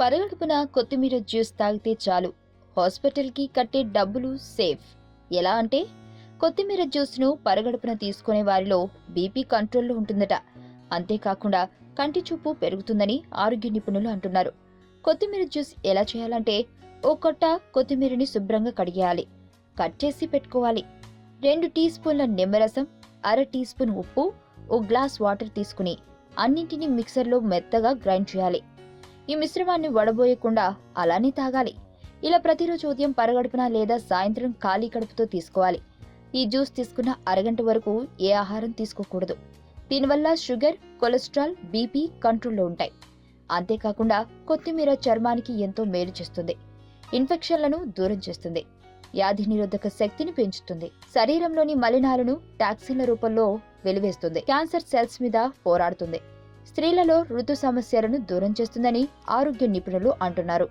పరగడుపున కొత్తిమీర జ్యూస్ తాగితే చాలు హాస్పిటల్కి కట్టే డబ్బులు సేఫ్. ఎలా అంటే కొత్తిమీర జ్యూస్ను పరగడుపున తీసుకునే వారిలో బీపీ కంట్రోల్లో ఉంటుందట. అంతేకాకుండా కంటి చూపు పెరుగుతుందని ఆరోగ్య నిపుణులు అంటున్నారు. కొత్తిమీర జ్యూస్ ఎలా చేయాలంటే ఓ కొట్ట కొత్తిమీరని శుభ్రంగా కడిగేయాలి, కట్ చేసి పెట్టుకోవాలి. 2 టీ స్పూన్ల నిమ్మరసం, అర టీ స్పూన్ ఉప్పు, ఓ గ్లాస్ వాటర్ తీసుకుని అన్నింటినీ మిక్సర్లో మెత్తగా గ్రైండ్ చేయాలి. ఈ మిశ్రమాన్ని వడబోయకుండా అలానే తాగాలి. ఇలా ప్రతిరోజు ఉదయం పరగడుపున లేదా సాయంత్రం ఖాళీ కడుపుతో తీసుకోవాలి. ఈ జ్యూస్ తీసుకున్న అరగంట వరకు ఏ ఆహారం తీసుకోకూడదు. దీనివల్ల షుగర్, కొలెస్ట్రాల్, బీపీ కంట్రోల్లో ఉంటాయి. అంతేకాకుండా కొత్తిమీర చర్మానికి ఎంతో మేలు చేస్తుంది, ఇన్ఫెక్షన్లను దూరం చేస్తుంది, వ్యాధి నిరోధక శక్తిని పెంచుతుంది, శరీరంలోని మలినాలను టాక్సిన్ల రూపంలో వెలివేస్తుంది, క్యాన్సర్ సెల్స్ మీద పోరాడుతుంది, స్త్రీలలో ఋతు సమస్యలను దూరం చేస్తుందని ఆరోగ్య నిపుణులు అంటున్నారు.